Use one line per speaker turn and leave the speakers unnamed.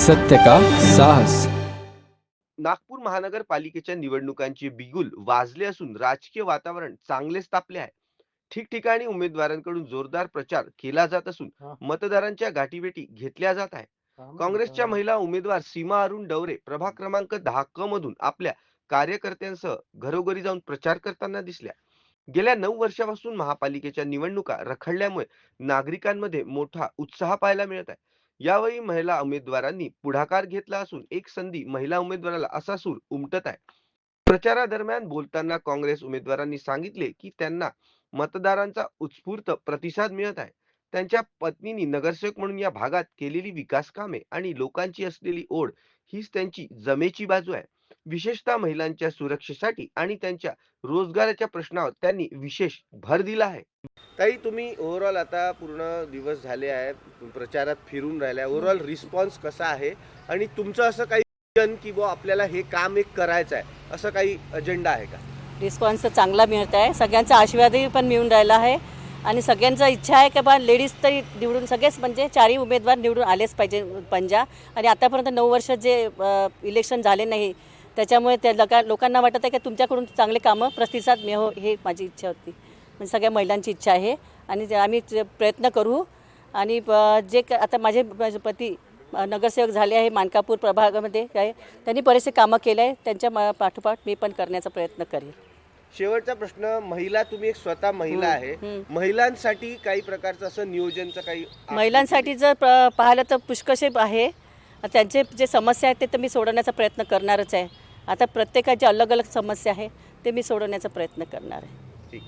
सत्य का साहस।
नागपूर महानगरपालिकेच्या निवडणुकांचे बिगुल वाजले असून राजकीय वातावरण चांगलेच तापले आहे. ठिकठिकाणी उमेदवारांकडून जोरदार प्रचार केला जात असून मतदारांच्या गाठीभेटी घेतल्या जात आहे. काँग्रेसच्या महिला उमेदवार सीमा अरुण डवरे प्रभाग क्रमांक 10 क मधून आपल्या कार्यकर्त्यांसह घरोघरी जाऊन प्रचार करताना दिसल्या. गेल्या 9 वर्षापासून महापालिकेच्या निवडणुका रखडल्यामुळे नागरिकांमध्ये मोठा उत्साह पाहायला मिळत आहे. यावेळी महिला उमेदवारांनी पुढाकार घेतला असून एक संधी महिला उमेदवाराला असा सूर उमटत आहे. प्रचारादरम्यान बोलताना काँग्रेस उमेदवारांनी सांगितले की त्यांना मतदारांचा उत्स्फूर्त प्रतिसाद मिळत आहे. त्यांच्या पत्नींनी नगरसेवक म्हणून या भागात केलेली विकास कामे आणि लोकांची असलेली ओढ हीच त्यांची जमेची बाजू आहे. विशेषतः महिलांच्या सुरक्षेसाठी आणि त्यांच्या रोजगाराच्या प्रश्नावर त्यांनी विशेष भर दिला आहे. ताई, तुम्ही ओव्हरऑल आता पूर्ण दिवस झाले आहे प्रचारात फिरून राहिल्या, ओव्हरऑल रिस्पॉन्स कसा आहे आणि तुमचं असं काही विजन की बुवा आपल्याला हे काम एक करायचं आहे असं काही अजेंडा आहे का?
रिस्पॉन्स चांगला मिळत आहे, सगळ्यांचा आशीर्वादही पण मिळून राहिला आहे आणि सगळ्यांचा इच्छा आहे की बा लेडीज तरी निवडून सगळेच म्हणजे चारही उमेदवार निवडून आलेच पाहिजे पंजा. आणि आतापर्यंत 9 वर्ष जे इलेक्शन झाले नाही त्याच्यामुळे त्या लोकांना वाटत आहे की तुमच्याकडून चांगले कामं प्रतिसाद मिळो, हे माझी इच्छा होती. म्हणजे सगळ्या महिलांची इच्छा आहे आणि आम्ही प्रयत्न करू. आणि जे आता माझे पती नगरसेवक झाले आहे मानकापूर प्रभागामध्ये आहे, त्यांनी बरेचसे कामं केले आहे, त्यांच्या पाठोपाठ मी पण करण्याचा प्रयत्न करेन.
शेवटचा प्रश्न, महिला, तुम्ही एक स्वतः महिला आहे, महिलांसाठी काही प्रकारचं असं नियोजनचं काही
महिलांसाठी जर पाहिलं तर पुष्कळसे आहे. त्यांचे जे समस्या आहेत ते तर मी सोडवण्याचा प्रयत्न करणारच आहे. आता प्रत्येकाची अलग अलग समस्या आहे ते मी सोडवण्याचा प्रयत्न करणार आहे.
ठीक.